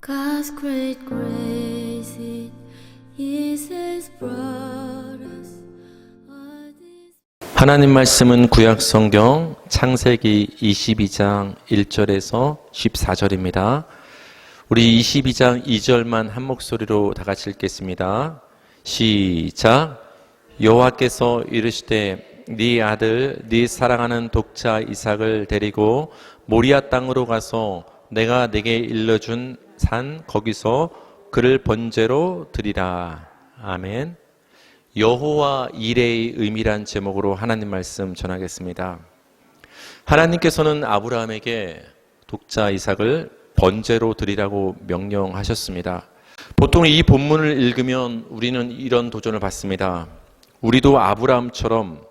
God's great grace, it is His brought us all this. 하나님 말씀은 구약 성경 창세기 22장 1절에서 14절입니다. 우리 22장 2절만 한 목소리로 다 같이 읽겠습니다. 시작. 여호와께서 이르시되 네 아들 네 사랑하는 독자 이삭을 데리고 모리아 땅으로 가서 내가 네게 일러준 산 거기서 그를 번제로 드리라. 아멘. 여호와 이레의 의미란 제목으로 하나님 말씀 전하겠습니다. 하나님께서는 아브라함에게 독자 이삭을 번제로 드리라고 명령하셨습니다. 보통 이 본문을 읽으면 우리는 이런 도전을 받습니다. 우리도 아브라함처럼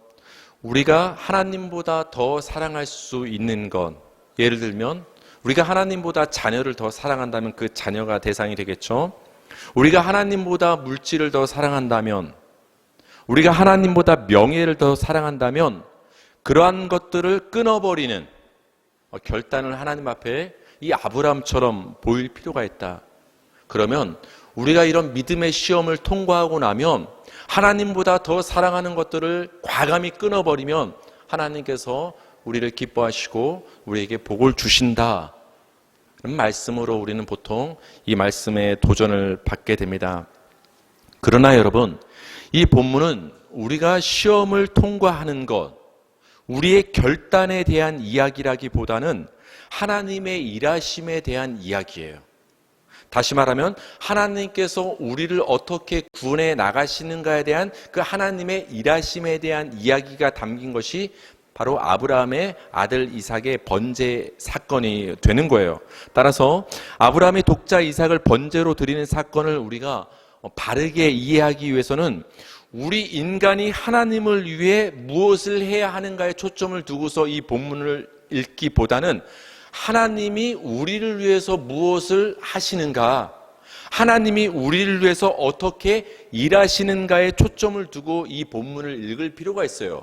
우리가 하나님보다 더 사랑할 수 있는 것, 예를 들면 우리가 하나님보다 자녀를 더 사랑한다면 그 자녀가 대상이 되겠죠. 우리가 하나님보다 물질을 더 사랑한다면, 우리가 하나님보다 명예를 더 사랑한다면 그러한 것들을 끊어버리는 결단을 하나님 앞에 이 아브라함처럼 보일 필요가 있다. 그러면 우리가 이런 믿음의 시험을 통과하고 나면 하나님보다 더 사랑하는 것들을 과감히 끊어버리면 하나님께서 우리를 기뻐하시고 우리에게 복을 주신다. 그런 말씀으로 우리는 보통 이 말씀에 도전을 받게 됩니다. 그러나 여러분, 이 본문은 우리가 시험을 통과하는 것, 우리의 결단에 대한 이야기라기보다는 하나님의 일하심에 대한 이야기예요. 다시 말하면 하나님께서 우리를 어떻게 구원해 나가시는가에 대한 그 하나님의 일하심에 대한 이야기가 담긴 것이 바로 아브라함의 아들 이삭의 번제 사건이 되는 거예요. 따라서 아브라함의 독자 이삭을 번제로 드리는 사건을 우리가 바르게 이해하기 위해서는 우리 인간이 하나님을 위해 무엇을 해야 하는가에 초점을 두고서 이 본문을 읽기보다는 하나님이 우리를 위해서 무엇을 하시는가, 하나님이 우리를 위해서 어떻게 일하시는가에 초점을 두고 이 본문을 읽을 필요가 있어요.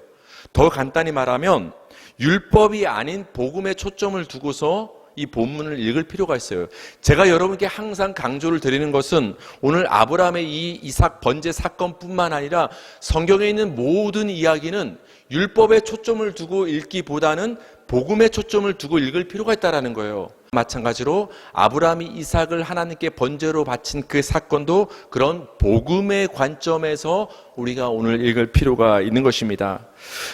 더 간단히 말하면 율법이 아닌 복음에 초점을 두고서 이 본문을 읽을 필요가 있어요. 제가 여러분께 항상 강조를 드리는 것은 오늘 아브라함의 이 이삭 번제 사건뿐만 아니라 성경에 있는 모든 이야기는 율법에 초점을 두고 읽기보다는 복음에 초점을 두고 읽을 필요가 있다는 거예요. 마찬가지로 아브라함이 이삭을 하나님께 번제로 바친 그 사건도 그런 복음의 관점에서 우리가 오늘 읽을 필요가 있는 것입니다.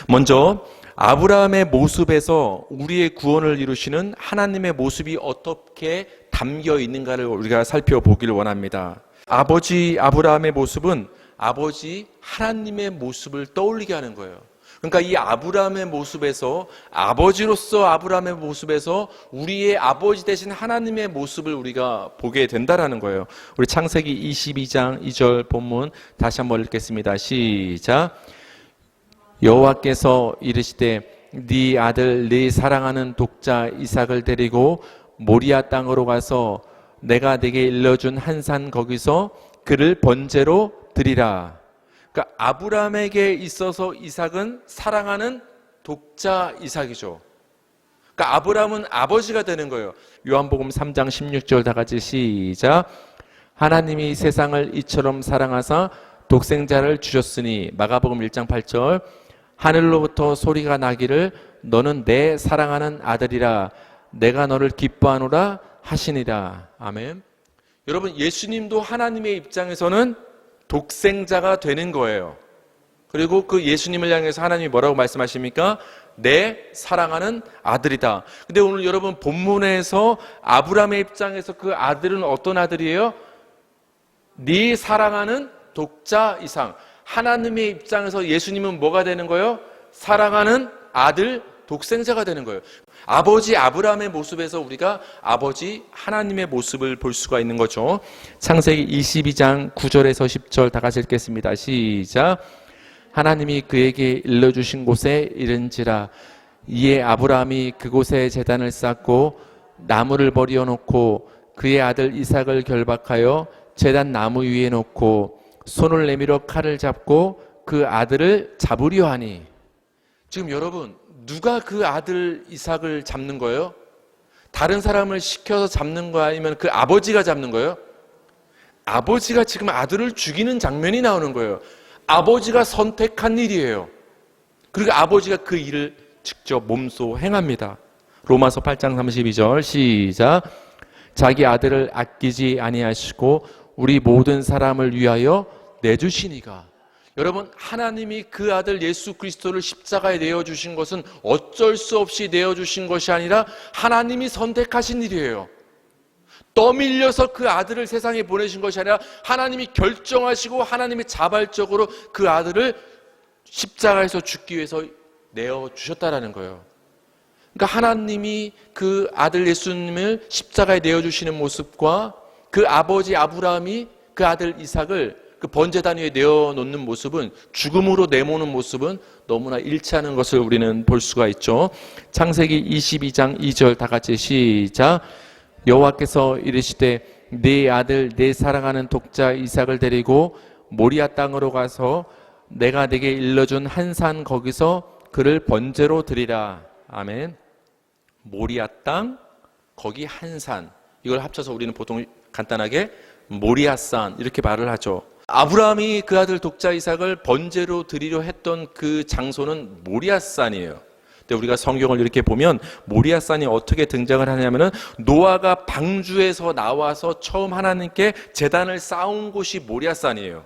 먼저 아브라함의 모습에서 우리의 구원을 이루시는 하나님의 모습이 어떻게 담겨 있는가를 우리가 살펴보기를 원합니다. 아버지 아브라함의 모습은 아버지 하나님의 모습을 떠올리게 하는 거예요. 그러니까 이 아브라함의 모습에서, 아버지로서 아브라함의 모습에서 우리의 아버지 되신 하나님의 모습을 우리가 보게 된다라는 거예요. 우리 창세기 22장 2절 본문 다시 한번 읽겠습니다. 시작. 여호와께서 이르시되 네 아들 네 사랑하는 독자 이삭을 데리고 모리아 땅으로 가서 내가 네게 일러준 한 산 거기서 그를 번제로 드리라. 그러니까 아브라함에게 있어서 이삭은 사랑하는 독자 이삭이죠. 그러니까 아브라함은 아버지가 되는 거예요. 요한복음 3장 16절 다 같이 시작. 하나님이 세상을 이처럼 사랑하사 독생자를 주셨으니. 마가복음 1장 8절. 하늘로부터 소리가 나기를 너는 내 사랑하는 아들이라 내가 너를 기뻐하노라 하시니라. 아멘. 여러분, 예수님도 하나님의 입장에서는 독생자가 되는 거예요. 그리고 그 예수님을 향해서 하나님이 뭐라고 말씀하십니까? 내 사랑하는 아들이다. 근데 오늘 여러분 본문에서 아브라함의 입장에서 그 아들은 어떤 아들이에요? 네 사랑하는 독자 이삭. 하나님의 입장에서 예수님은 뭐가 되는 거예요? 사랑하는 아들, 독생자가 되는 거예요. 아버지 아브라함의 모습에서 우리가 아버지 하나님의 모습을 볼 수가 있는 거죠. 창세기 22장 9절에서 10절 다 같이 읽겠습니다. 시작. 하나님이 그에게 일러주신 곳에 이른지라 이에 아브라함이 그곳에 제단을 쌓고 나무를 버리어 놓고 그의 아들 이삭을 결박하여 제단 나무 위에 놓고 손을 내밀어 칼을 잡고 그 아들을 잡으려 하니. 지금 여러분, 누가 그 아들 이삭을 잡는 거예요? 다른 사람을 시켜서 잡는 거 아니면 그 아버지가 잡는 거예요? 아버지가 지금 아들을 죽이는 장면이 나오는 거예요. 아버지가 선택한 일이에요. 그리고 아버지가 그 일을 직접 몸소 행합니다. 로마서 8장 32절 시작. 자기 아들을 아끼지 아니하시고 우리 모든 사람을 위하여 내주시니가. 여러분, 하나님이 그 아들 예수 그리스도를 십자가에 내어주신 것은 어쩔 수 없이 내어주신 것이 아니라 하나님이 선택하신 일이에요. 떠밀려서 그 아들을 세상에 보내신 것이 아니라 하나님이 결정하시고 하나님이 자발적으로 그 아들을 십자가에서 죽기 위해서 내어주셨다라는 거예요. 그러니까 하나님이 그 아들 예수님을 십자가에 내어주시는 모습과 그 아버지 아브라함이 그 아들 이삭을 그 번제단 위에 내어놓는 모습은, 죽음으로 내모는 모습은 너무나 일치하는 것을 우리는 볼 수가 있죠. 창세기 22장 2절 다 같이 시작. 여호와께서 이르시되 네 아들 내 사랑하는 독자 이삭을 데리고 모리아 땅으로 가서 내가 네게 일러준 한 산 거기서 그를 번제로 드리라. 아멘. 모리아 땅, 거기 한 산. 이걸 합쳐서 우리는 보통 간단하게 모리아산 이렇게 말을 하죠. 아브라함이 그 아들 독자 이삭을 번제로 드리려 했던 그 장소는 모리아산이에요. 근데 우리가 성경을 이렇게 보면 모리아산이 어떻게 등장을 하냐면은 노아가 방주에서 나와서 처음 하나님께 제단을 쌓은 곳이 모리아산이에요.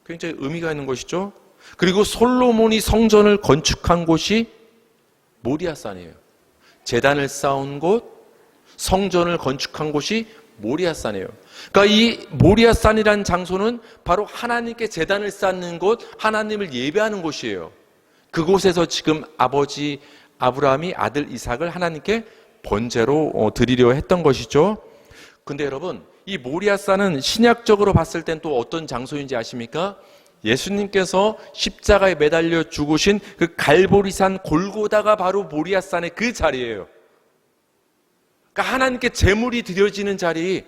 굉장히 의미가 있는 것이죠. 그리고 솔로몬이 성전을 건축한 곳이 모리아산이에요. 제단을 쌓은 곳, 성전을 건축한 곳이 모리아산이에요. 그러니까 이 모리아산이라는 장소는 바로 하나님께 제단을 쌓는 곳, 하나님을 예배하는 곳이에요. 그곳에서 지금 아버지 아브라함이 아들 이삭을 하나님께 번제로 드리려 했던 것이죠. 근데 여러분, 이 모리아산은 신약적으로 봤을 땐 또 어떤 장소인지 아십니까? 예수님께서 십자가에 매달려 죽으신 그 갈보리산 골고다가 바로 모리아산의 그 자리예요. 그러니까 하나님께 제물이 드려지는 자리,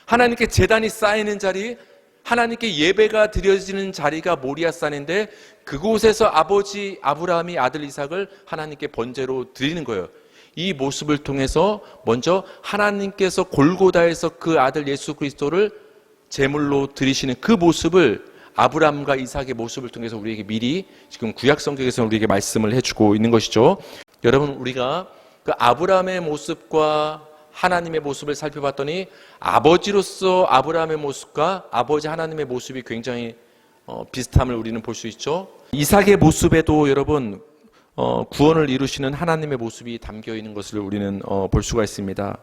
하나님께 제단이 쌓이는 자리, 하나님께 예배가 드려지는 자리가 모리아산인데 그곳에서 아버지 아브라함이 아들 이삭을 하나님께 번제로 드리는 거예요. 이 모습을 통해서 먼저 하나님께서 골고다에서 그 아들 예수 그리스도를 제물로 드리시는 그 모습을 아브라함과 이삭의 모습을 통해서 우리에게 미리 지금 구약 성경에서 우리에게 말씀을 해주고 있는 것이죠. 여러분, 우리가 그 아브라함의 모습과 하나님의 모습을 살펴봤더니 아버지로서 아브라함의 모습과 아버지 하나님의 모습이 굉장히 비슷함을 우리는 볼 수 있죠. 이삭의 모습에도 여러분 구원을 이루시는 하나님의 모습이 담겨 있는 것을 우리는 볼 수가 있습니다.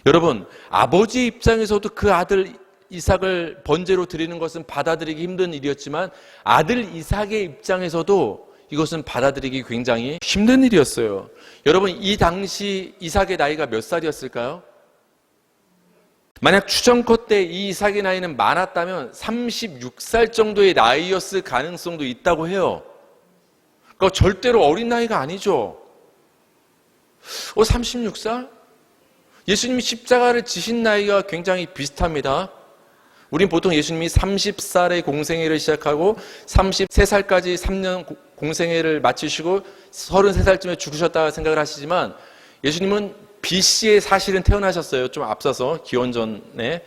여러분, 아버지 입장에서도 그 아들 이삭을 번제로 드리는 것은 받아들이기 힘든 일이었지만 아들 이삭의 입장에서도 이것은 받아들이기 굉장히 힘든 일이었어요. 여러분, 이 당시 이삭의 나이가 몇 살이었을까요? 만약 추정컨 때 이 이삭의 나이는 많았다면 36살 정도의 나이였을 가능성도 있다고 해요. 그러니까 절대로 어린 나이가 아니죠. 36살? 예수님이 십자가를 지신 나이가 굉장히 비슷합니다. 우린 보통 예수님이 30살에 공생애를 시작하고 33살까지 3년 공생애를 마치시고 33살쯤에 죽으셨다고 생각을 하시지만 예수님은 BC에 사실은 태어나셨어요. 좀 앞서서 기원전에.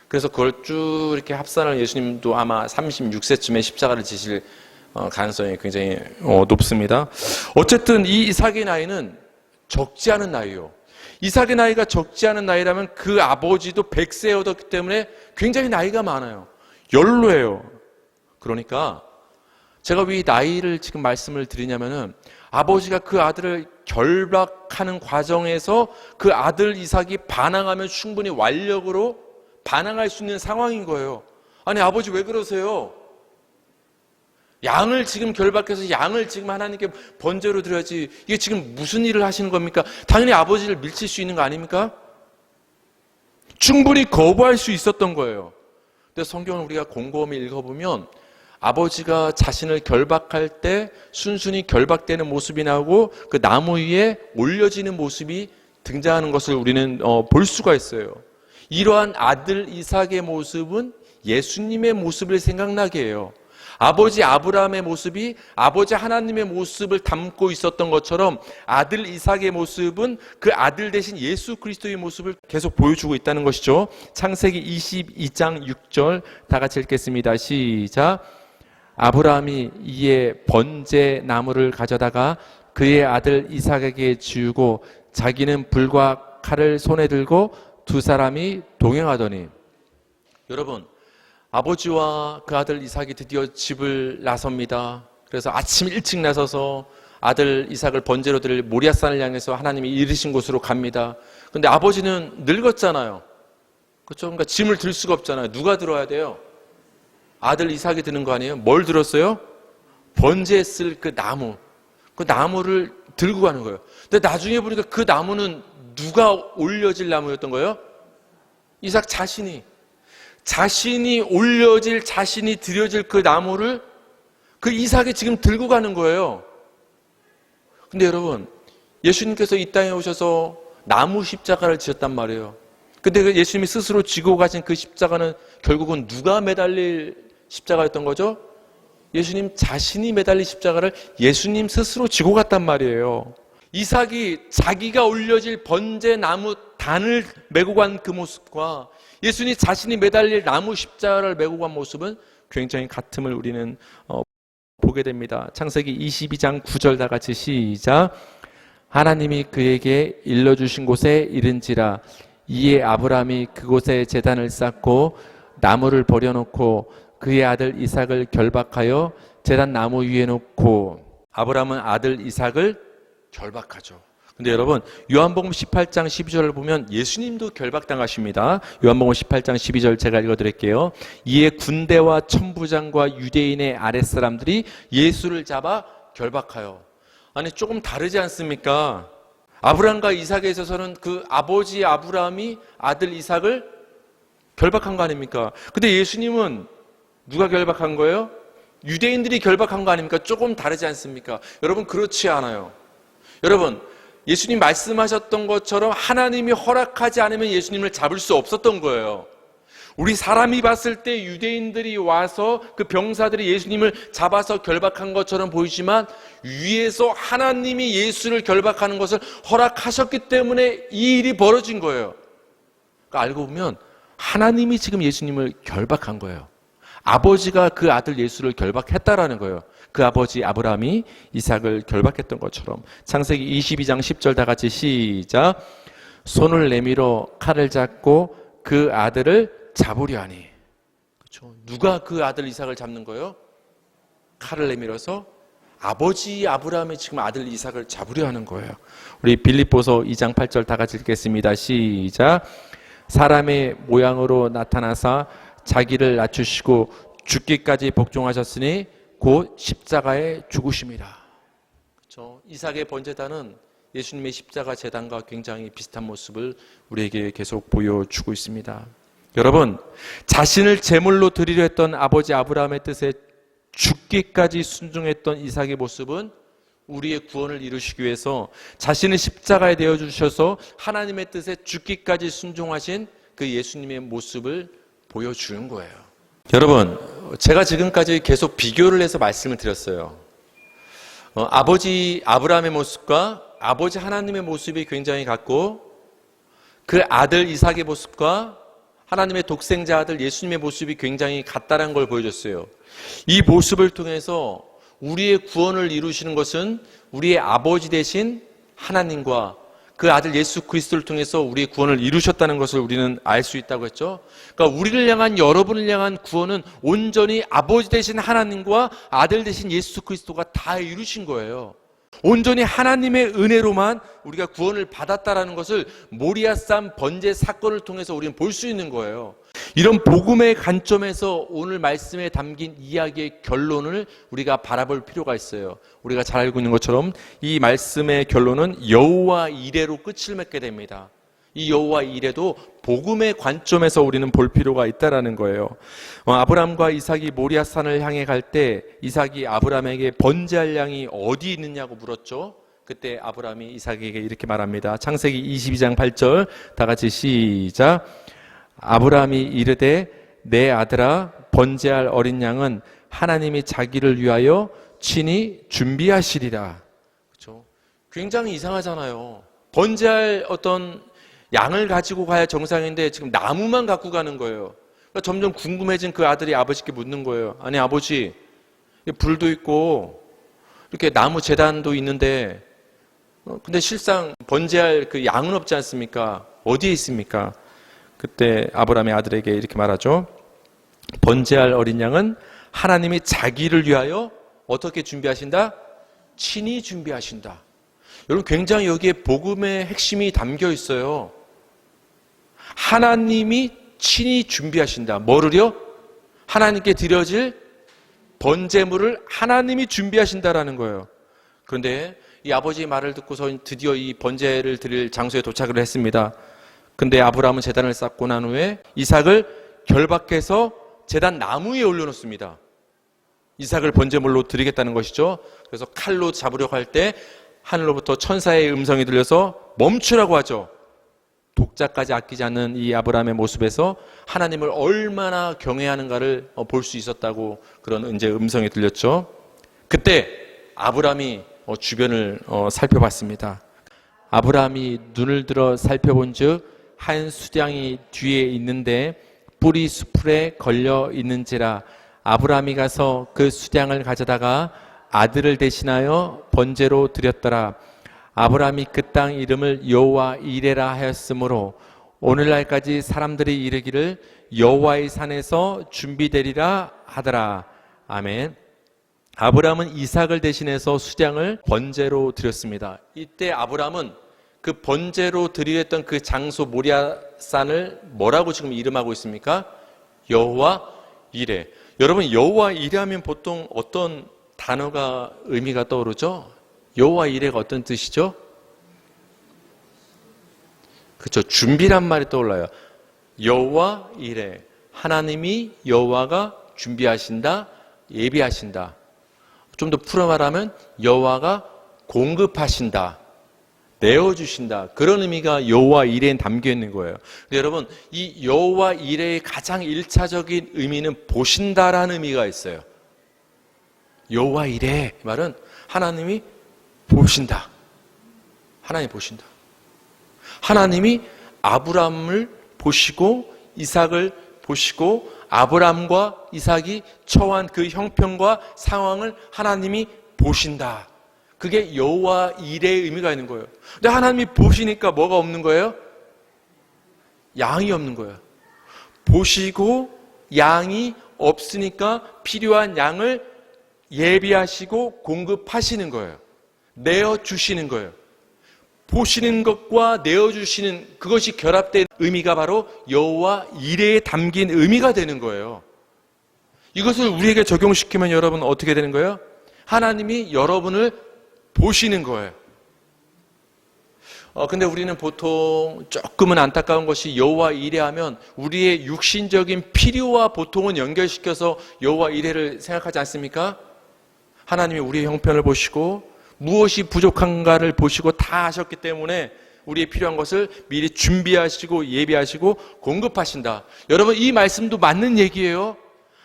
그래서 그걸 쭉 이렇게 합산을 예수님도 아마 36세쯤에 십자가를 지실 가능성이 굉장히 높습니다. 어쨌든 이 이삭의 나이는 적지 않은 나이요. 이삭의 나이가 적지 않은 나이라면 그 아버지도 100세였기 때문에 굉장히 나이가 많아요. 연로예요. 그러니까 제가 왜 이 나이를 지금 말씀을 드리냐면은 아버지가 그 아들을 결박하는 과정에서 그 아들 이삭이 반항하면 충분히 완력으로 반항할 수 있는 상황인 거예요. 아니, 아버지 왜 그러세요? 양을 지금 결박해서 양을 지금 하나님께 번제로 드려야지. 이게 지금 무슨 일을 하시는 겁니까? 당연히 아버지를 밀칠 수 있는 거 아닙니까? 충분히 거부할 수 있었던 거예요. 근데 성경을 우리가 곰곰이 읽어보면 아버지가 자신을 결박할 때 순순히 결박되는 모습이 나오고 그 나무 위에 올려지는 모습이 등장하는 것을 우리는 볼 수가 있어요. 이러한 아들 이삭의 모습은 예수님의 모습을 생각나게 해요. 아버지 아브라함의 모습이 아버지 하나님의 모습을 담고 있었던 것처럼 아들 이삭의 모습은 그 아들 대신 예수 그리스도의 모습을 계속 보여주고 있다는 것이죠. 창세기 22장 6절 다 같이 읽겠습니다. 시작. 아브라함이 이에 번제 나무를 가져다가 그의 아들 이삭에게 지우고 자기는 불과 칼을 손에 들고 두 사람이 동행하더니, 여러분, 아버지와 그 아들 이삭이 드디어 집을 나섭니다. 그래서 아침 일찍 나서서 아들 이삭을 번제로 드릴 모리아산을 향해서 하나님이 이르신 곳으로 갑니다. 근데 아버지는 늙었잖아요. 그렇죠? 그러니까 짐을 들 수가 없잖아요. 누가 들어야 돼요? 아들 이삭이 드는 거 아니에요? 뭘 들었어요? 번제에 쓸 그 나무. 그 나무를 들고 가는 거예요. 근데 나중에 보니까 그 나무는 누가 올려질 나무였던 거예요? 이삭 자신이 올려질, 자신이 드려질 그 나무를 그 이삭이 지금 들고 가는 거예요. 근데 여러분, 예수님께서 이 땅에 오셔서 나무 십자가를 지었단 말이에요. 근데 그 예수님이 스스로 지고 가신 그 십자가는 결국은 누가 매달릴 십자가였던 거죠? 예수님 자신이 매달린 십자가를 예수님 스스로 지고 갔단 말이에요. 이삭이 자기가 올려질 번제 나무 단을 메고 간 그 모습과 예수님 자신이 매달릴 나무 십자가를 메고 간 모습은 굉장히 같음을 우리는 보게 됩니다. 창세기 22장 9절 다 같이 시작. 하나님이 그에게 일러주신 곳에 이른지라 이에 아브라함이 그곳에 제단을 쌓고 나무를 버려놓고 그의 아들 이삭을 결박하여 제단 나무 위에 놓고, 아브라함은 아들 이삭을 결박하죠. 근데 여러분, 요한복음 18장 12절을 보면 예수님도 결박당하십니다. 요한복음 18장 12절 제가 읽어드릴게요. 이에 군대와 천부장과 유대인의 아랫사람들이 예수를 잡아 결박하여. 아니, 조금 다르지 않습니까? 아브라함과 이삭에 있어서는 그 아버지 아브라함이 아들 이삭을 결박한 거 아닙니까? 근데 예수님은 누가 결박한 거예요? 유대인들이 결박한 거 아닙니까? 조금 다르지 않습니까? 여러분, 그렇지 않아요. 여러분, 예수님 말씀하셨던 것처럼 하나님이 허락하지 않으면 예수님을 잡을 수 없었던 거예요. 우리 사람이 봤을 때 유대인들이 와서 그 병사들이 예수님을 잡아서 결박한 것처럼 보이지만 위에서 하나님이 예수를 결박하는 것을 허락하셨기 때문에 이 일이 벌어진 거예요. 그러니까 알고 보면 하나님이 지금 예수님을 결박한 거예요. 아버지가 그 아들 예수를 결박했다라는 거예요. 그 아버지 아브라함이 이삭을 결박했던 것처럼. 창세기 22장 10절 다 같이 시작. 손을 내밀어 칼을 잡고 그 아들을 잡으려 하니. 그렇죠? 누가 그 아들 이삭을 잡는 거예요? 칼을 내밀어서 아버지 아브라함이 지금 아들 이삭을 잡으려 하는 거예요. 우리 빌립보서 2장 8절 다 같이 읽겠습니다. 시작. 사람의 모양으로 나타나사 자기를 낮추시고 죽기까지 복종하셨으니 곧 십자가에 죽으심이라. 그렇죠? 이삭의 번제단은 예수님의 십자가 제단과 굉장히 비슷한 모습을 우리에게 계속 보여주고 있습니다. 여러분, 자신을 제물로 드리려 했던 아버지 아브라함의 뜻에 죽기까지 순종했던 이삭의 모습은 우리의 구원을 이루시기 위해서 자신을 십자가에 내어주셔서 하나님의 뜻에 죽기까지 순종하신 그 예수님의 모습을 보여주는 거예요. 여러분, 제가 지금까지 계속 비교를 해서 말씀을 드렸어요. 아버지 아브라함의 모습과 아버지 하나님의 모습이 굉장히 같고 그 아들 이삭의 모습과 하나님의 독생자 아들 예수님의 모습이 굉장히 같다는 걸 보여줬어요. 이 모습을 통해서 우리의 구원을 이루시는 것은 우리의 아버지 되신 하나님과 그 아들 예수 그리스도를 통해서 우리의 구원을 이루셨다는 것을 우리는 알 수 있다고 했죠. 그러니까 우리를 향한, 여러분을 향한 구원은 온전히 아버지 되신 하나님과 아들 되신 예수 그리스도가 다 이루신 거예요. 온전히 하나님의 은혜로만 우리가 구원을 받았다라는 것을 모리아산 번제 사건을 통해서 우리는 볼 수 있는 거예요. 이런 복음의 관점에서 오늘 말씀에 담긴 이야기의 결론을 우리가 바라볼 필요가 있어요. 우리가 잘 알고 있는 것처럼 이 말씀의 결론은 여호와 이레로 끝을 맺게 됩니다. 이 여호와 이레도 복음의 관점에서 우리는 볼 필요가 있다라는 거예요. 아브라함과 이삭이 모리아산을 향해 갈 때 이삭이 아브라함에게 번제할 양이 어디 있느냐고 물었죠. 그때 아브라함이 이삭에게 이렇게 말합니다. 창세기 22장 8절 다 같이 시작. 아브라함이 이르되 내 아들아 번제할 어린 양은 하나님이 자기를 위하여 친히 준비하시리라. 그렇죠? 굉장히 이상하잖아요. 번제할 어떤 양을 가지고 가야 정상인데 지금 나무만 갖고 가는 거예요. 그러니까 점점 궁금해진 그 아들이 아버지께 묻는 거예요. 아니 아버지, 불도 있고 이렇게 나무 제단도 있는데 근데 실상 번제할 그 양은 없지 않습니까? 어디에 있습니까? 그때 아브라함의 아들에게 이렇게 말하죠. 번제할 어린 양은 하나님이 자기를 위하여 어떻게 준비하신다? 친히 준비하신다. 여러분 굉장히 여기에 복음의 핵심이 담겨 있어요. 하나님이 친히 준비하신다. 뭐를요? 하나님께 드려질 번제물을 하나님이 준비하신다라는 거예요. 그런데 이 아버지의 말을 듣고서 드디어 이 번제를 드릴 장소에 도착을 했습니다. 근데 아브라함은 제단을 쌓고 난 후에 이삭을 결박해서 제단 나무 위에 올려놓습니다. 이삭을 번제물로 드리겠다는 것이죠. 그래서 칼로 잡으려고 할 때 하늘로부터 천사의 음성이 들려서 멈추라고 하죠. 독자까지 아끼지 않는 이 아브라함의 모습에서 하나님을 얼마나 경외하는가를 볼 수 있었다고 그런 이제 음성이 들렸죠. 그때 아브라함이 주변을 살펴봤습니다. 아브라함이 눈을 들어 살펴본 즉 한 수량이 뒤에 있는데 뿔이 수풀에 걸려 있는지라 아브라함이 가서 그 수량을 가져다가 아들을 대신하여 번제로 드렸더라. 아브라함이 그 땅 이름을 여호와 이레라 하였으므로 오늘날까지 사람들이 이르기를 여호와의 산에서 준비되리라 하더라. 아멘. 아브라함은 이삭을 대신해서 수량을 번제로 드렸습니다. 이때 아브라함은 그 번제로 드리랬던 그 장소 모리아산을 뭐라고 지금 이름하고 있습니까? 여호와 이레. 여러분 여호와 이레 하면 보통 어떤 단어가 의미가 떠오르죠? 여호와 이레가 어떤 뜻이죠? 그렇죠. 준비란 말이 떠올라요. 여호와 이레. 하나님이 여호와가 준비하신다, 예비하신다. 좀 더 풀어 말하면 여호와가 공급하신다, 내어주신다. 그런 의미가 여호와 이레에 담겨 있는 거예요. 근데 여러분 이 여호와 이레의 가장 1차적인 의미는 보신다라는 의미가 있어요. 여호와 이레 말은 하나님이 보신다. 하나님이 보신다. 하나님이 아브라함을 보시고 이삭을 보시고 아브라함과 이삭이 처한 그 형편과 상황을 하나님이 보신다. 그게 여호와 이레의 의미가 있는 거예요. 근데 하나님이 보시니까 뭐가 없는 거예요? 양이 없는 거예요. 보시고 양이 없으니까 필요한 양을 예비하시고 공급하시는 거예요. 내어주시는 거예요. 보시는 것과 내어주시는 그것이 결합된 의미가 바로 여호와 이레에 담긴 의미가 되는 거예요. 이것을 우리에게 적용시키면 여러분 어떻게 되는 거예요? 하나님이 여러분을 보시는 거예요. 근데 우리는 보통 조금은 안타까운 것이 여호와 이레 하면 우리의 육신적인 필요와 보통은 연결시켜서 여호와 이레를 생각하지 않습니까? 하나님이 우리의 형편을 보시고 무엇이 부족한가를 보시고 다 아셨기 때문에 우리의 필요한 것을 미리 준비하시고 예비하시고 공급하신다. 여러분 이 말씀도 맞는 얘기예요.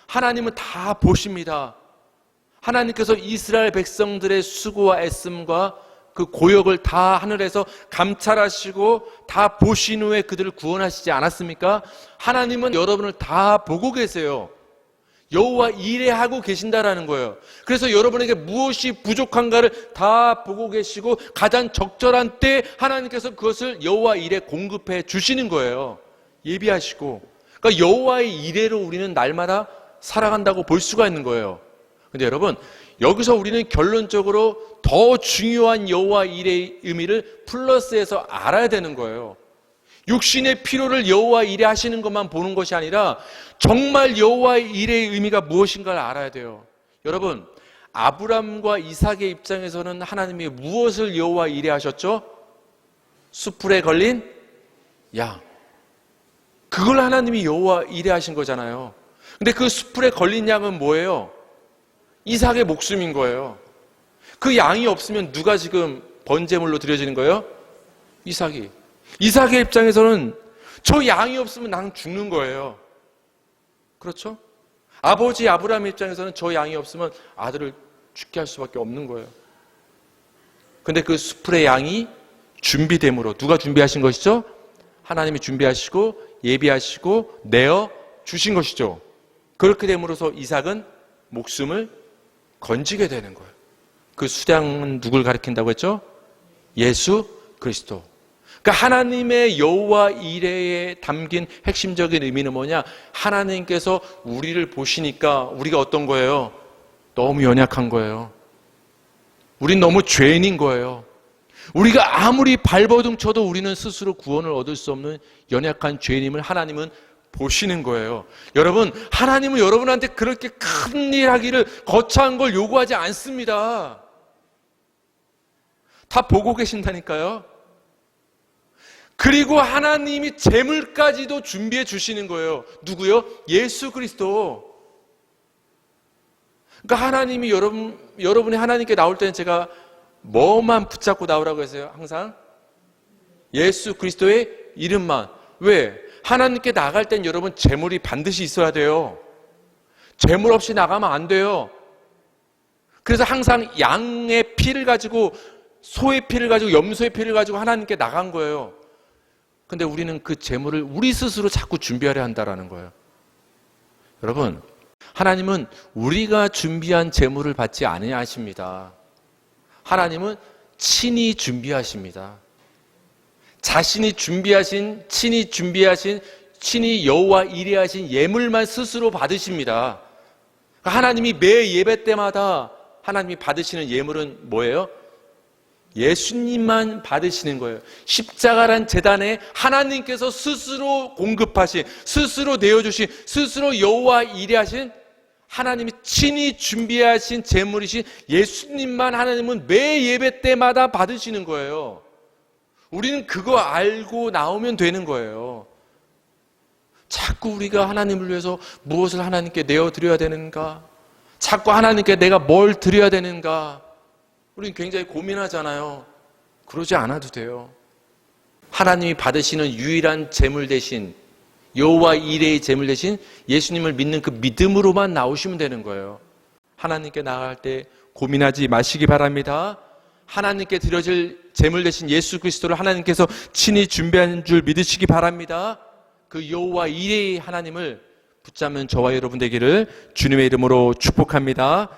하나님은 다 보십니다. 하나님께서 이스라엘 백성들의 수고와 애씀과 그 고역을 다 하늘에서 감찰하시고 다 보신 후에 그들을 구원하시지 않았습니까? 하나님은 여러분을 다 보고 계세요. 여호와 이레하고 계신다라는 거예요. 그래서 여러분에게 무엇이 부족한가를 다 보고 계시고 가장 적절한 때 하나님께서 그것을 여호와 이레 공급해 주시는 거예요. 예비하시고. 그러니까 여호와의 이레로 우리는 날마다 살아간다고 볼 수가 있는 거예요. 근데 여러분 여기서 우리는 결론적으로 더 중요한 여호와 이레의 의미를 플러스해서 알아야 되는 거예요. 육신의 필요를 여호와 이레 하시는 것만 보는 것이 아니라 정말 여호와 이레의 의미가 무엇인가를 알아야 돼요. 여러분 아브람과 이삭의 입장에서는 하나님이 무엇을 여호와 이레 하셨죠? 수풀에 걸린 양. 그걸 하나님이 여호와 이레 하신 거잖아요. 근데 그 수풀에 걸린 양은 뭐예요? 이삭의 목숨인 거예요. 그 양이 없으면 누가 지금 번제물로 드려지는 거예요? 이삭이. 이삭의 입장에서는 저 양이 없으면 나는 죽는 거예요. 그렇죠? 아버지 아브라함 입장에서는 저 양이 없으면 아들을 죽게 할 수밖에 없는 거예요. 근데 그 수풀의 양이 준비됨으로 누가 준비하신 것이죠? 하나님이 준비하시고 예비하시고 내어 주신 것이죠. 그렇게 됨으로써 이삭은 목숨을 건지게 되는 거예요. 그 수량은 누굴 가리킨다고 했죠? 예수 그리스도. 그러니까 하나님의 여호와 이레에 담긴 핵심적인 의미는 뭐냐? 하나님께서 우리를 보시니까 우리가 어떤 거예요? 너무 연약한 거예요. 우린 너무 죄인인 거예요. 우리가 아무리 발버둥 쳐도 우리는 스스로 구원을 얻을 수 없는 연약한 죄인임을 하나님은 보시는 거예요. 여러분, 하나님은 여러분한테 그렇게 큰 일 하기를 거창한 걸 요구하지 않습니다. 다 보고 계신다니까요. 그리고 하나님이 재물까지도 준비해 주시는 거예요. 누구요? 예수 그리스도. 그러니까 하나님이 여러분이 하나님께 나올 때는 제가 뭐만 붙잡고 나오라고 했어요? 항상 예수 그리스도의 이름만. 왜? 하나님께 나갈 땐 여러분 재물이 반드시 있어야 돼요. 재물 없이 나가면 안 돼요. 그래서 항상 양의 피를 가지고, 소의 피를 가지고, 염소의 피를 가지고 하나님께 나간 거예요. 근데 우리는 그 재물을 우리 스스로 자꾸 준비하려 한다라는 거예요. 여러분, 하나님은 우리가 준비한 재물을 받지 아니하십니다. 하나님은 친히 준비하십니다. 자신이 준비하신, 친히 여호와 이레하신 예물만 스스로 받으십니다. 하나님이 매 예배 때마다 하나님이 받으시는 예물은 뭐예요? 예수님만 받으시는 거예요. 십자가란 제단에 하나님께서 스스로 공급하신, 스스로 내어주신, 스스로 여호와 이레하신, 하나님이 친히 준비하신 제물이신 예수님만 하나님은 매 예배 때마다 받으시는 거예요. 우리는 그거 알고 나오면 되는 거예요. 자꾸 우리가 하나님을 위해서 무엇을 하나님께 내어드려야 되는가? 자꾸 하나님께 내가 뭘 드려야 되는가? 우리는 굉장히 고민하잖아요. 그러지 않아도 돼요. 하나님이 받으시는 유일한 제물 대신, 여호와 이레의 제물 대신 예수님을 믿는 그 믿음으로만 나오시면 되는 거예요. 하나님께 나아갈 때 고민하지 마시기 바랍니다. 하나님께 드려질 제물 대신 예수 그리스도를 하나님께서 친히 준비한 줄 믿으시기 바랍니다. 그 여호와 이레의 하나님을 붙잡는 저와 여러분 되기를 주님의 이름으로 축복합니다.